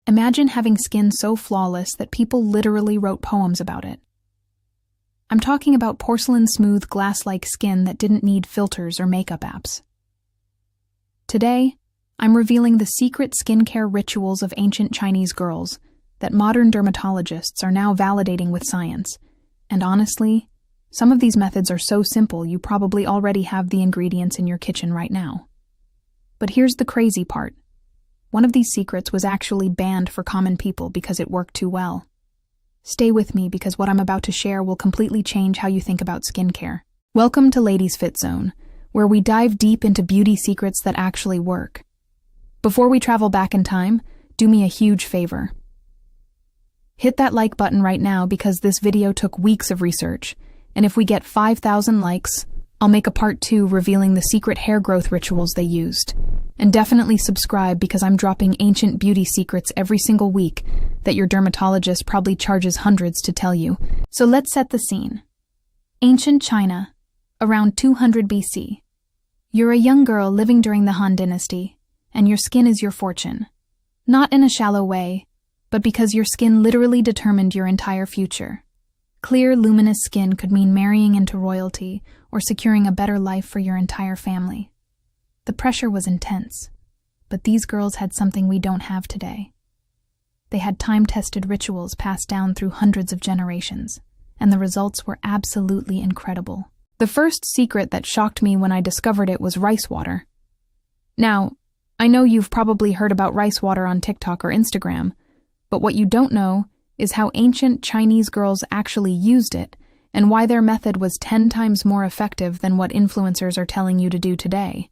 Imagine having skin so flawless that people literally wrote poems about it. I'm talking about porcelain-smooth, glass-like skin that didn't need filters or makeup apps. Today, I'm revealing the secret skincare rituals of ancient Chinese girls that modern dermatologists are now validating with science. And honestly, some of these methods are so simple you probably already have the ingredients in your kitchen right now. But here's the crazy part. One of these secrets was actually banned for common people because it worked too well. Stay with me because what I'm about to share will completely change how you think about skincare. Welcome to Ladies Fit Zone, where we dive deep into beauty secrets that actually work. Before we travel back in time, do me a huge favor. Hit that like button right now because this video took weeks of research, and if we get 5,000 likes, I'll make a part 2 revealing the secret hair growth rituals they used. And definitely subscribe because I'm dropping ancient beauty secrets every single week that your dermatologist probably charges hundreds to tell you. So let's set the scene. Ancient China, around 200 BC. You're a young girl living during the Han Dynasty, and your skin is your fortune. Not in a shallow way, but because your skin literally determined your entire future. Clear, luminous skin could mean marrying into royalty or securing a better life for your entire family. The pressure was intense, but these girls had something we don't have today. They had time-tested rituals passed down through hundreds of generations, and the results were absolutely incredible. The first secret that shocked me when I discovered it was rice water. Now, I know you've probably heard about rice water on TikTok or Instagram, but what you don't know is how ancient Chinese girls actually used it and why their method was 10 times more effective than what influencers are telling you to do today.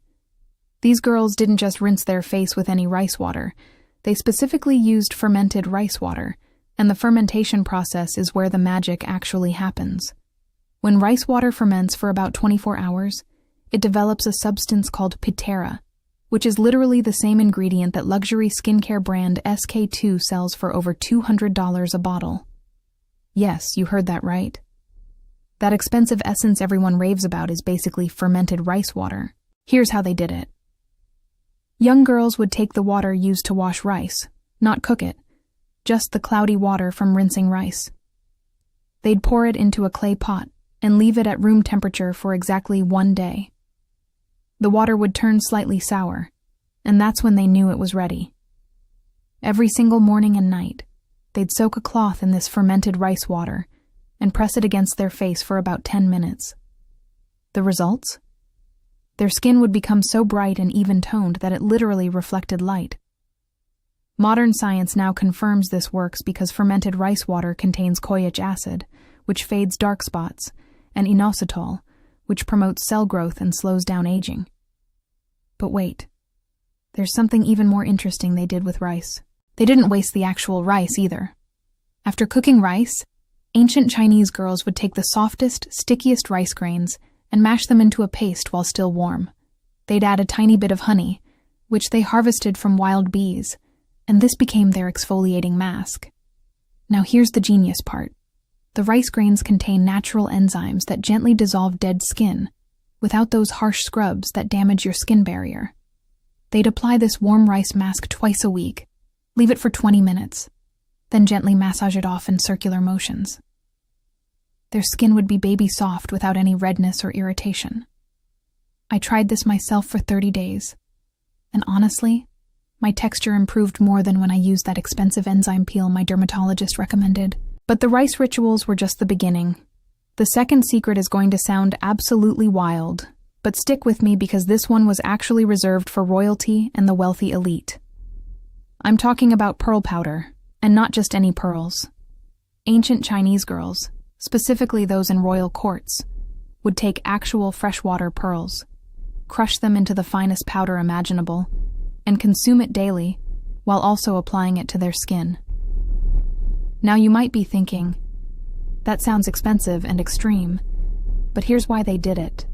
These girls didn't just rinse their face with any rice water. They specifically used fermented rice water, and the fermentation process is where the magic actually happens. When rice water ferments for about 24 hours, it develops a substance called pitera, which is literally the same ingredient that luxury skincare brand SK-II sells for over $200 a bottle. Yes, you heard that right. That expensive essence everyone raves about is basically fermented rice water. Here's how they did it. Young girls would take the water used to wash rice, not cook it, just the cloudy water from rinsing rice. They'd pour it into a clay pot and leave it at room temperature for exactly 1 day. The water would turn slightly sour, and that's when they knew it was ready. Every single morning and night, they'd soak a cloth in this fermented rice water and press it against their face for about 10 minutes. The results? Their skin would become so bright and even-toned that it literally reflected light. Modern science now confirms this works because fermented rice water contains koyic acid, which fades dark spots, and inositol, which promotes cell growth and slows down aging. But wait, there's something even more interesting they did with rice. They didn't waste the actual rice either. After cooking rice, ancient Chinese girls would take the softest, stickiest rice grains and mash them into a paste while still warm. They'd add a tiny bit of honey, which they harvested from wild bees, and this became their exfoliating mask. Now here's the genius part. The rice grains contain natural enzymes that gently dissolve dead skin, without those harsh scrubs that damage your skin barrier. They'd apply this warm rice mask twice a week, leave it for 20 minutes, then gently massage it off in circular motions. Their skin would be baby soft without any redness or irritation. I tried this myself for 30 days, and honestly, my texture improved more than when I used that expensive enzyme peel my dermatologist recommended. But the rice rituals were just the beginning. The second secret is going to sound absolutely wild, but stick with me because this one was actually reserved for royalty and the wealthy elite. I'm talking about pearl powder, and not just any pearls. Ancient Chinese girls, specifically those in royal courts, would take actual freshwater pearls, crush them into the finest powder imaginable, and consume it daily, while also applying it to their skin. Now you might be thinking, that sounds expensive and extreme, but here's why they did it.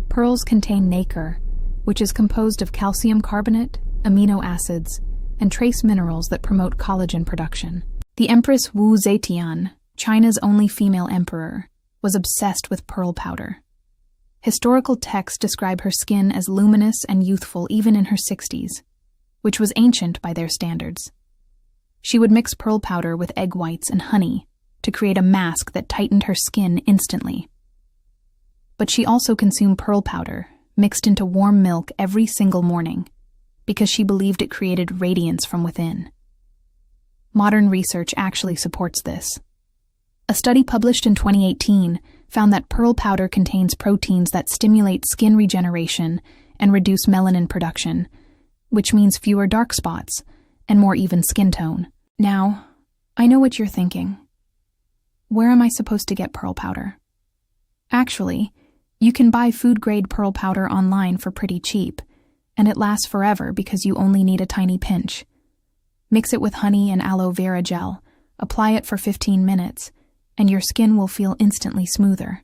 Pearls contain nacre, which is composed of calcium carbonate, amino acids, and trace minerals that promote collagen production. The Empress Wu Zetian, China's only female emperor, was obsessed with pearl powder. Historical texts describe her skin as luminous and youthful even in her 60s, which was ancient by their standards. She would mix pearl powder with egg whites and honey to create a mask that tightened her skin instantly. But she also consumed pearl powder mixed into warm milk every single morning because she believed it created radiance from within. Modern research actually supports this. A study published in 2018 found that pearl powder contains proteins that stimulate skin regeneration and reduce melanin production, which means fewer dark spots and more even skin tone. Now, I know what you're thinking. Where am I supposed to get pearl powder? Actually, you can buy food-grade pearl powder online for pretty cheap, and it lasts forever because you only need a tiny pinch. Mix it with honey and aloe vera gel, apply it for 15 minutes, and your skin will feel instantly smoother.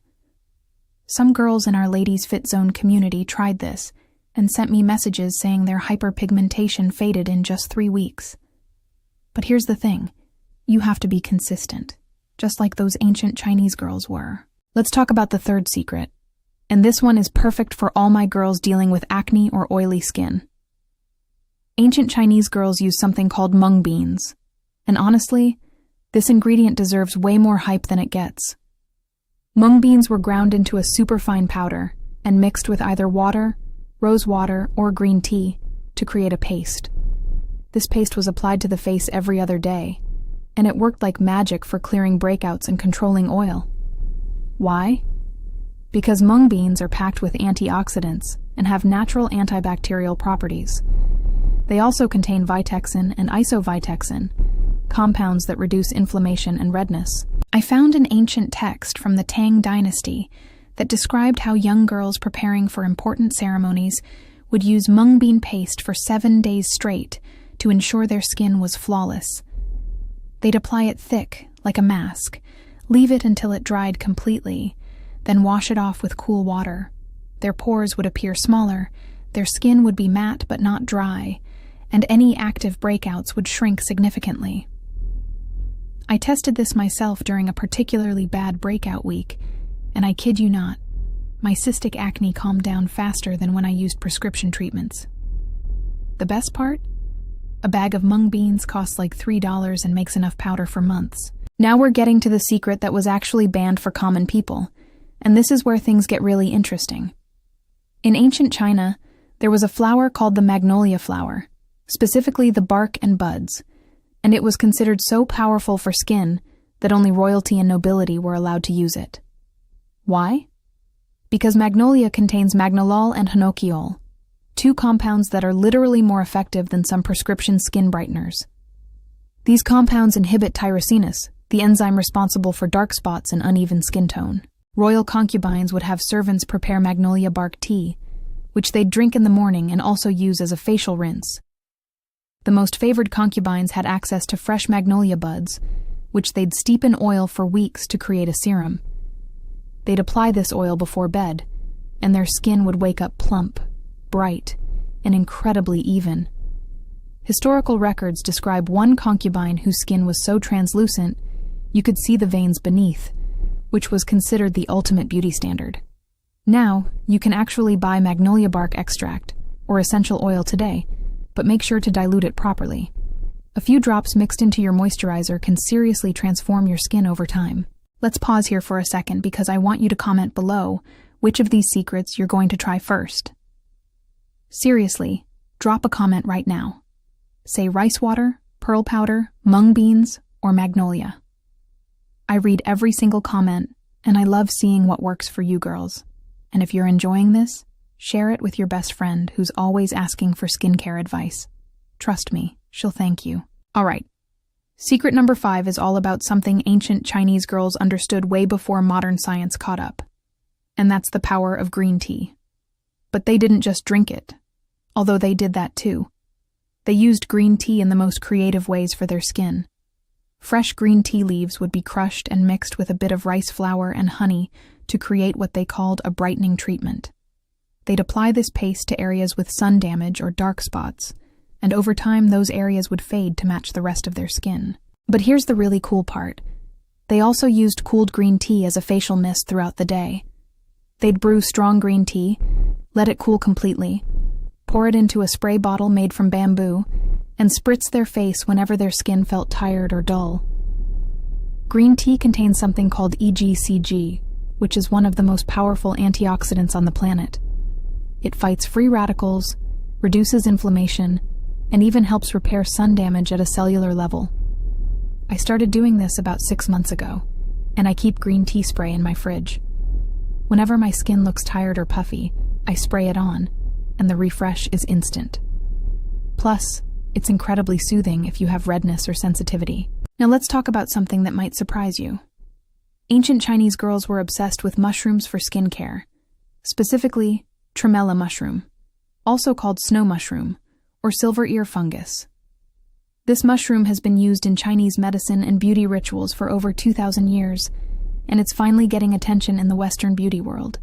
Some girls in our Ladies Fit Zone community tried this and sent me messages saying their hyperpigmentation faded in just 3 weeks. But here's the thing, you have to be consistent, just like those ancient Chinese girls were. Let's talk about the third secret, and this one is perfect for all my girls dealing with acne or oily skin. Ancient Chinese girls used something called mung beans, and honestly, this ingredient deserves way more hype than it gets. Mung beans were ground into a superfine powder and mixed with either water, rose water, or green tea to create a paste. This paste was applied to the face every other day, and it worked like magic for clearing breakouts and controlling oil. Why? Because mung beans are packed with antioxidants and have natural antibacterial properties. They also contain vitexin and isovitexin, compounds that reduce inflammation and redness. I found an ancient text from the Tang Dynasty that described how young girls preparing for important ceremonies would use mung bean paste for 7 days straight to ensure their skin was flawless. They'd apply it thick, like a mask, leave it until it dried completely, then wash it off with cool water. Their pores would appear smaller, their skin would be matte but not dry, and any active breakouts would shrink significantly. I tested this myself during a particularly bad breakout week, and I kid you not, my cystic acne calmed down faster than when I used prescription treatments. The best part? A bag of mung beans costs like $3 and makes enough powder for months. Now we're getting to the secret that was actually banned for common people, and this is where things get really interesting. In ancient China, there was a flower called the magnolia flower, specifically the bark and buds, and it was considered so powerful for skin that only royalty and nobility were allowed to use it. Why? Because magnolia contains magnolol and hinokiol, 2 compounds that are literally more effective than some prescription skin brighteners. These compounds inhibit tyrosinase, the enzyme responsible for dark spots and uneven skin tone. Royal concubines would have servants prepare magnolia bark tea, which they'd drink in the morning and also use as a facial rinse. The most favored concubines had access to fresh magnolia buds, which they'd steep in oil for weeks to create a serum. They'd apply this oil before bed, and their skin would wake up plump, bright, and incredibly even. Historical records describe one concubine whose skin was so translucent you could see the veins beneath, which was considered the ultimate beauty standard. Now, you can actually buy magnolia bark extract, or essential oil today, but make sure to dilute it properly. A few drops mixed into your moisturizer can seriously transform your skin over time. Let's pause here for a second because I want you to comment below which of these secrets you're going to try first. Seriously, drop a comment right now. Say rice water, pearl powder, mung beans, or magnolia. I read every single comment, and I love seeing what works for you girls. And if you're enjoying this, share it with your best friend who's always asking for skincare advice. Trust me, she'll thank you. Alright, secret number 5 is all about something ancient Chinese girls understood way before modern science caught up. And that's the power of green tea. But they didn't just drink it, although they did that too. They used green tea in the most creative ways for their skin. Fresh green tea leaves would be crushed and mixed with a bit of rice flour and honey to create what they called a brightening treatment. They'd apply this paste to areas with sun damage or dark spots, and over time those areas would fade to match the rest of their skin. But here's the really cool part. They also used cooled green tea as a facial mist throughout the day. They'd brew strong green tea, let it cool completely, pour it into a spray bottle made from bamboo, and spritz their face whenever their skin felt tired or dull. Green tea contains something called EGCG, which is one of the most powerful antioxidants on the planet. It fights free radicals, reduces inflammation, and even helps repair sun damage at a cellular level. I started doing this about 6 months ago, and I keep green tea spray in my fridge. Whenever my skin looks tired or puffy, I spray it on, and the refresh is instant. Plus, it's incredibly soothing if you have redness or sensitivity. Now let's talk about something that might surprise you. Ancient Chinese girls were obsessed with mushrooms for skincare, specifically tremella mushroom, also called snow mushroom, or silver ear fungus. This mushroom has been used in Chinese medicine and beauty rituals for over 2,000 years, and it's finally getting attention in the Western beauty world.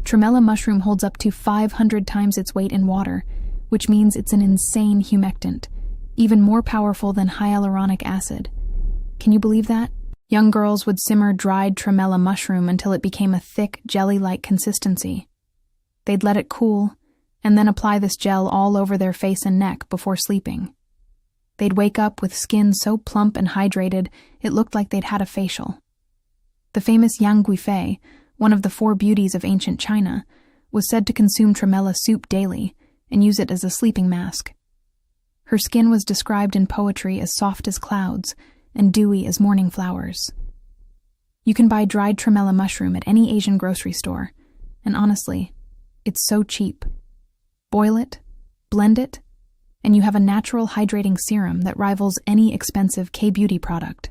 Tremella mushroom holds up to 500 times its weight in water, which means it's an insane humectant, even more powerful than hyaluronic acid. Can you believe that? Young girls would simmer dried tremella mushroom until it became a thick, jelly-like consistency. They'd let it cool, and then apply this gel all over their face and neck before sleeping. They'd wake up with skin so plump and hydrated it looked like they'd had a facial. The famous Yang Guifei, one of the 4 beauties of ancient China, was said to consume tremella soup daily and use it as a sleeping mask. Her skin was described in poetry as soft as clouds and dewy as morning flowers. You can buy dried tremella mushroom at any Asian grocery store, and honestly, it's so cheap. Boil it, blend it, and you have a natural hydrating serum that rivals any expensive K-beauty product.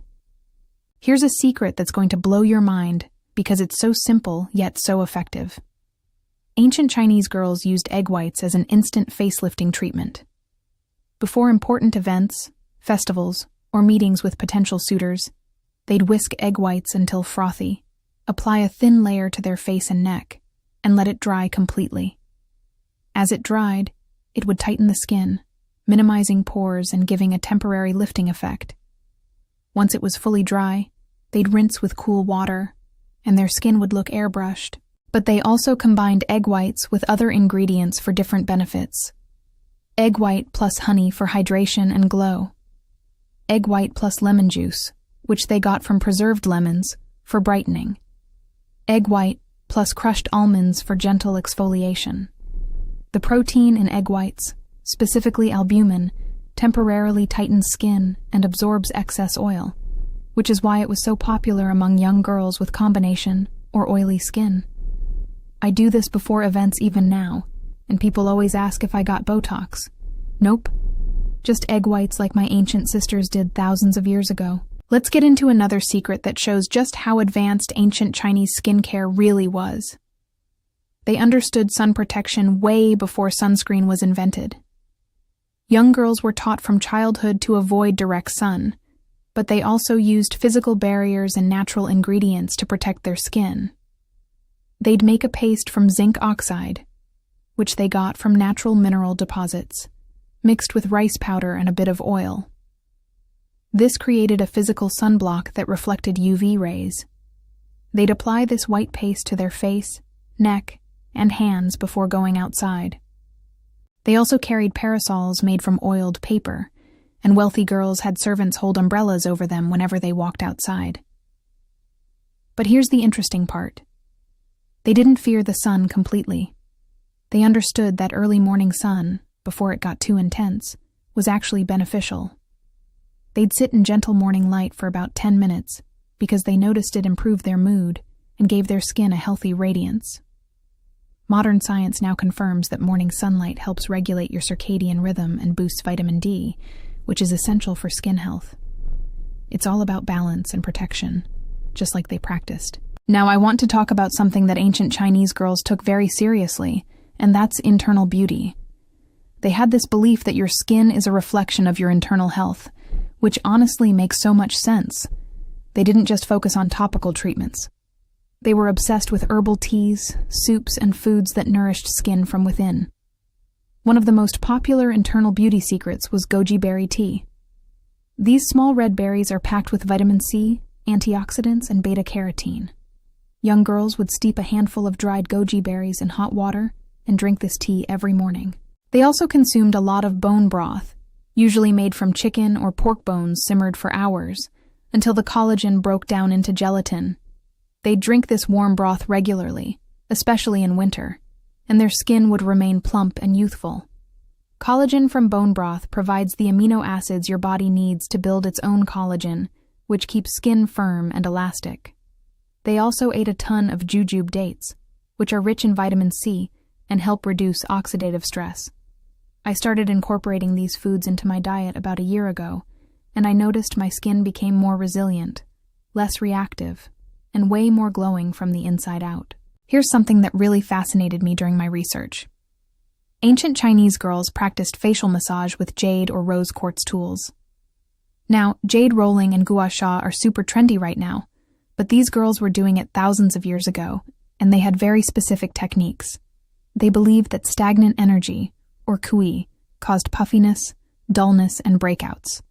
Here's a secret that's going to blow your mind because it's so simple yet so effective. Ancient Chinese girls used egg whites as an instant facelifting treatment. Before important events, festivals, or meetings with potential suitors, they'd whisk egg whites until frothy, apply a thin layer to their face and neck, and let it dry completely. As it dried, it would tighten the skin, minimizing pores and giving a temporary lifting effect. Once it was fully dry, they'd rinse with cool water, and their skin would look airbrushed. But they also combined egg whites with other ingredients for different benefits. Egg white plus honey for hydration and glow. Egg white plus lemon juice, which they got from preserved lemons, for brightening. Egg white plus crushed almonds for gentle exfoliation. The protein in egg whites, specifically albumin, temporarily tightens skin and absorbs excess oil, which is why it was so popular among young girls with combination or oily skin. I do this before events even now, and people always ask if I got Botox. Nope. Just egg whites like my ancient sisters did thousands of years ago. Let's get into another secret that shows just how advanced ancient Chinese skincare really was. They understood sun protection way before sunscreen was invented. Young girls were taught from childhood to avoid direct sun, but they also used physical barriers and natural ingredients to protect their skin. They'd make a paste from zinc oxide, which they got from natural mineral deposits, mixed with rice powder and a bit of oil. This created a physical sunblock that reflected UV rays. They'd apply this white paste to their face, neck, and hands before going outside. They also carried parasols made from oiled paper, and wealthy girls had servants hold umbrellas over them whenever they walked outside. But here's the interesting part. They didn't fear the sun completely. They understood that early morning sun, before it got too intense, was actually beneficial. They'd sit in gentle morning light for about 10 minutes because they noticed it improved their mood and gave their skin a healthy radiance. Modern science now confirms that morning sunlight helps regulate your circadian rhythm and boosts vitamin D, which is essential for skin health. It's all about balance and protection, just like they practiced. Now I want to talk about something that ancient Chinese girls took very seriously, and that's internal beauty. They had this belief that your skin is a reflection of your internal health, which honestly makes so much sense. They didn't just focus on topical treatments. They were obsessed with herbal teas, soups, and foods that nourished skin from within. One of the most popular internal beauty secrets was goji berry tea. These small red berries are packed with vitamin C, antioxidants, and beta-carotene. Young girls would steep a handful of dried goji berries in hot water and drink this tea every morning. They also consumed a lot of bone broth usually made from chicken or pork bones simmered for hours, until the collagen broke down into gelatin. They'd drink this warm broth regularly, especially in winter, and their skin would remain plump and youthful. Collagen from bone broth provides the amino acids your body needs to build its own collagen, which keeps skin firm and elastic. They also ate a ton of jujube dates, which are rich in vitamin C and help reduce oxidative stress. I started incorporating these foods into my diet about a year ago, and I noticed my skin became more resilient, less reactive, and way more glowing from the inside out. Here's something that really fascinated me during my research. Ancient Chinese girls practiced facial massage with jade or rose quartz tools. Now, jade rolling and gua sha are super trendy right now, but these girls were doing it thousands of years ago, and they had very specific techniques. They believed that stagnant energy, or kui, caused puffiness, dullness, and breakouts.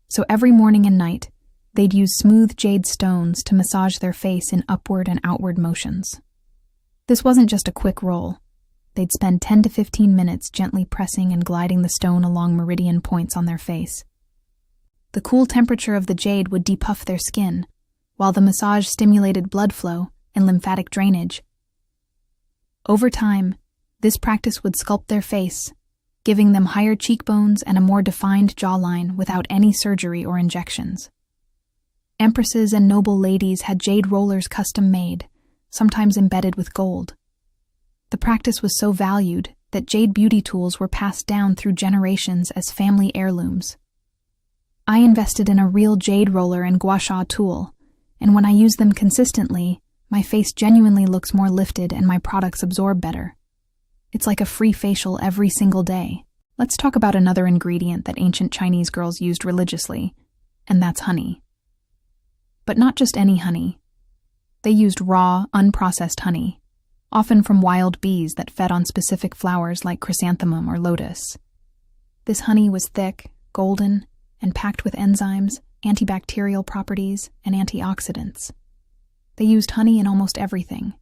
So every morning and night, they'd use smooth jade stones to massage their face in upward and outward motions. This wasn't just a quick roll. They'd spend 10 to 15 minutes gently pressing and gliding the stone along meridian points on their face. The cool temperature of the jade would depuff their skin, while the massage stimulated blood flow and lymphatic drainage. Over time, this practice would sculpt their face, giving them higher cheekbones and a more defined jawline without any surgery or injections. Empresses and noble ladies had jade rollers custom made, sometimes embedded with gold. The practice was so valued that jade beauty tools were passed down through generations as family heirlooms. I invested in a real jade roller and gua sha tool, and when I use them consistently, my face genuinely looks more lifted and my products absorb better. It's like a free facial every single day. Let's talk about another ingredient that ancient Chinese girls used religiously, and that's honey. But not just any honey. They used raw, unprocessed honey, often from wild bees that fed on specific flowers like chrysanthemum or lotus. This honey was thick, golden, and packed with enzymes, antibacterial properties, and antioxidants. They used honey in almost everything.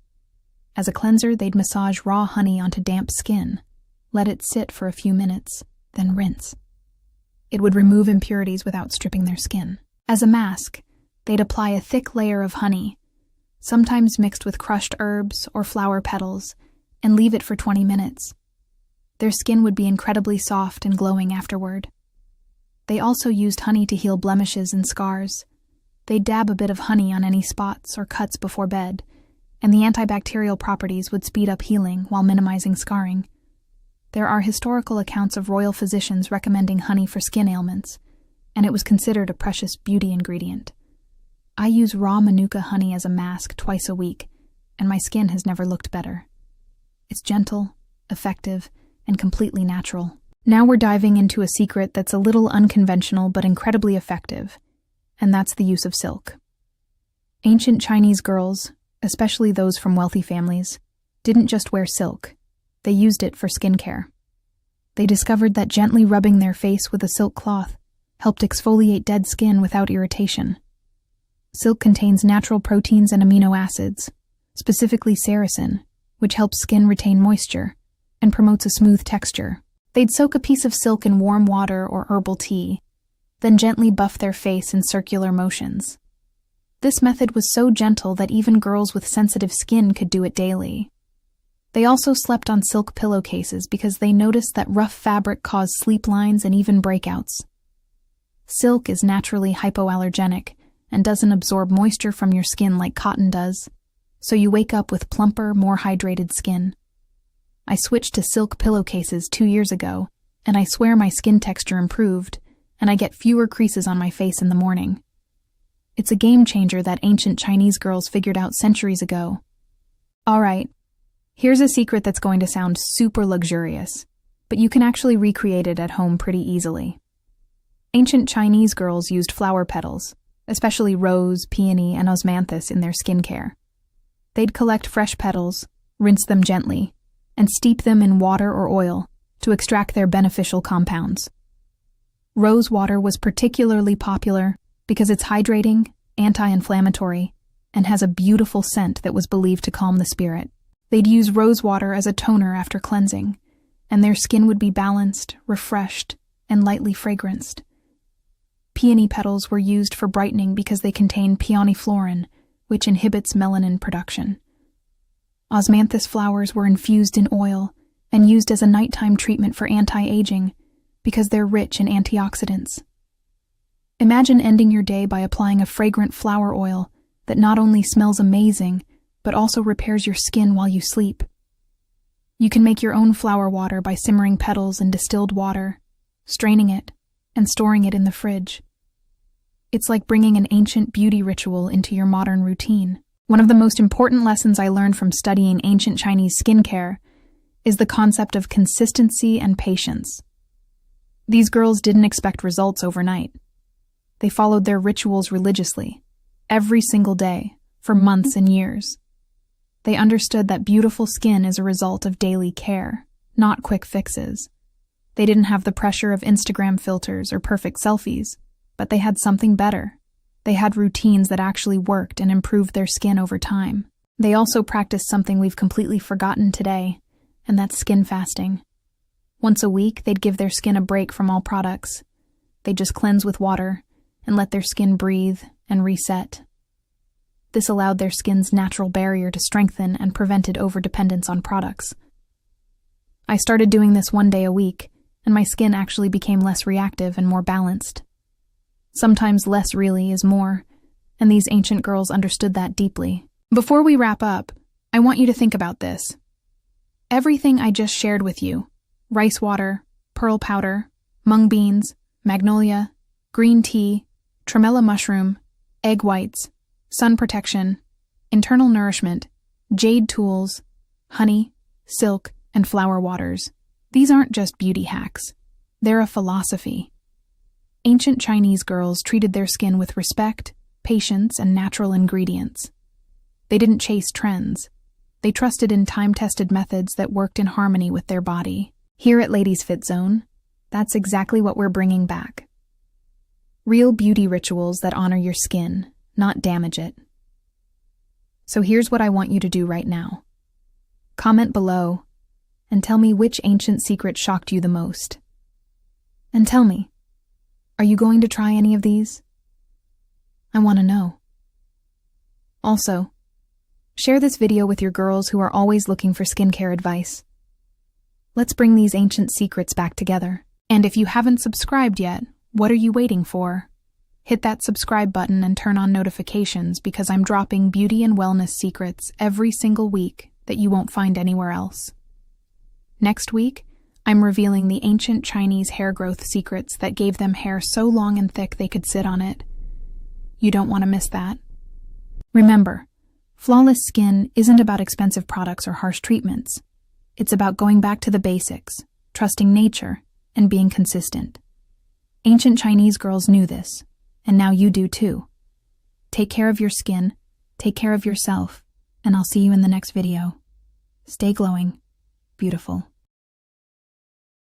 As a cleanser, they'd massage raw honey onto damp skin, let it sit for a few minutes, then rinse. It would remove impurities without stripping their skin. As a mask, they'd apply a thick layer of honey, sometimes mixed with crushed herbs or flower petals, and leave it for 20 minutes. Their skin would be incredibly soft and glowing afterward. They also used honey to heal blemishes and scars. They'd dab a bit of honey on any spots or cuts before bed, and the antibacterial properties would speed up healing while minimizing scarring. There are historical accounts of royal physicians recommending honey for skin ailments, and it was considered a precious beauty ingredient. I use raw manuka honey as a mask twice a week, and my skin has never looked better. It's gentle, effective, and completely natural. Now we're diving into a secret that's a little unconventional but incredibly effective, and that's the use of silk. Ancient Chinese girls, especially those from wealthy families, didn't just wear silk. They used it for skincare. They discovered that gently rubbing their face with a silk cloth helped exfoliate dead skin without irritation. Silk contains natural proteins and amino acids, specifically sericin, which helps skin retain moisture and promotes a smooth texture. They'd soak a piece of silk in warm water or herbal tea, then gently buff their face in circular motions. This method was so gentle that even girls with sensitive skin could do it daily. They also slept on silk pillowcases because they noticed that rough fabric caused sleep lines and even breakouts. Silk is naturally hypoallergenic and doesn't absorb moisture from your skin like cotton does, so you wake up with plumper, more hydrated skin. I switched to silk pillowcases 2 years ago, and I swear my skin texture improved, and I get fewer creases on my face in the morning. It's a game changer that ancient Chinese girls figured out centuries ago. Alright, here's a secret that's going to sound super luxurious, but you can actually recreate it at home pretty easily. Ancient Chinese girls used flower petals, especially rose, peony, and osmanthus in their skincare. They'd collect fresh petals, rinse them gently, and steep them in water or oil to extract their beneficial compounds. Rose water was particularly popular because it's hydrating, anti-inflammatory, and has a beautiful scent that was believed to calm the spirit. They'd use rose water as a toner after cleansing, and their skin would be balanced, refreshed, and lightly fragranced. Peony petals were used for brightening because they contain peonyflorin, which inhibits melanin production. Osmanthus flowers were infused in oil and used as a nighttime treatment for anti-aging because they're rich in antioxidants. Imagine ending your day by applying a fragrant flower oil that not only smells amazing, but also repairs your skin while you sleep. You can make your own flower water by simmering petals in distilled water, straining it, and storing it in the fridge. It's like bringing an ancient beauty ritual into your modern routine. One of the most important lessons I learned from studying ancient Chinese skincare is the concept of consistency and patience. These girls didn't expect results overnight. They followed their rituals religiously, every single day, for months and years. They understood that beautiful skin is a result of daily care, not quick fixes. They didn't have the pressure of Instagram filters or perfect selfies, but they had something better. They had routines that actually worked and improved their skin over time. They also practiced something we've completely forgotten today, and that's skin fasting. Once a week, they'd give their skin a break from all products. They'd just cleanse with water and let their skin breathe and reset. This allowed their skin's natural barrier to strengthen and prevented overdependence on products. I started doing this 1 day a week, and my skin actually became less reactive and more balanced. Sometimes less really is more, and these ancient girls understood that deeply. Before we wrap up, I want you to think about this. Everything I just shared with you, rice water, pearl powder, mung beans, magnolia, green tea, tremella mushroom, egg whites, sun protection, internal nourishment, jade tools, honey, silk, and flower waters. These aren't just beauty hacks. They're a philosophy. Ancient Chinese girls treated their skin with respect, patience, and natural ingredients. They didn't chase trends. They trusted in time-tested methods that worked in harmony with their body. Here at Ladies Fit Zone, that's exactly what we're bringing back. Real beauty rituals that honor your skin, not damage it. So here's what I want you to do right now. Comment below and tell me which ancient secret shocked you the most. And tell me, are you going to try any of these? I want to know. Also, share this video with your girls who are always looking for skincare advice. Let's bring these ancient secrets back together. And if you haven't subscribed yet, what are you waiting for? Hit that subscribe button and turn on notifications because I'm dropping beauty and wellness secrets every single week that you won't find anywhere else. Next week, I'm revealing the ancient Chinese hair growth secrets that gave them hair so long and thick they could sit on it. You don't want to miss that. Remember, flawless skin isn't about expensive products or harsh treatments. It's about going back to the basics, trusting nature, and being consistent. Ancient Chinese girls knew this, and now you do too. Take care of your skin, take care of yourself, and I'll see you in the next video. Stay glowing, beautiful.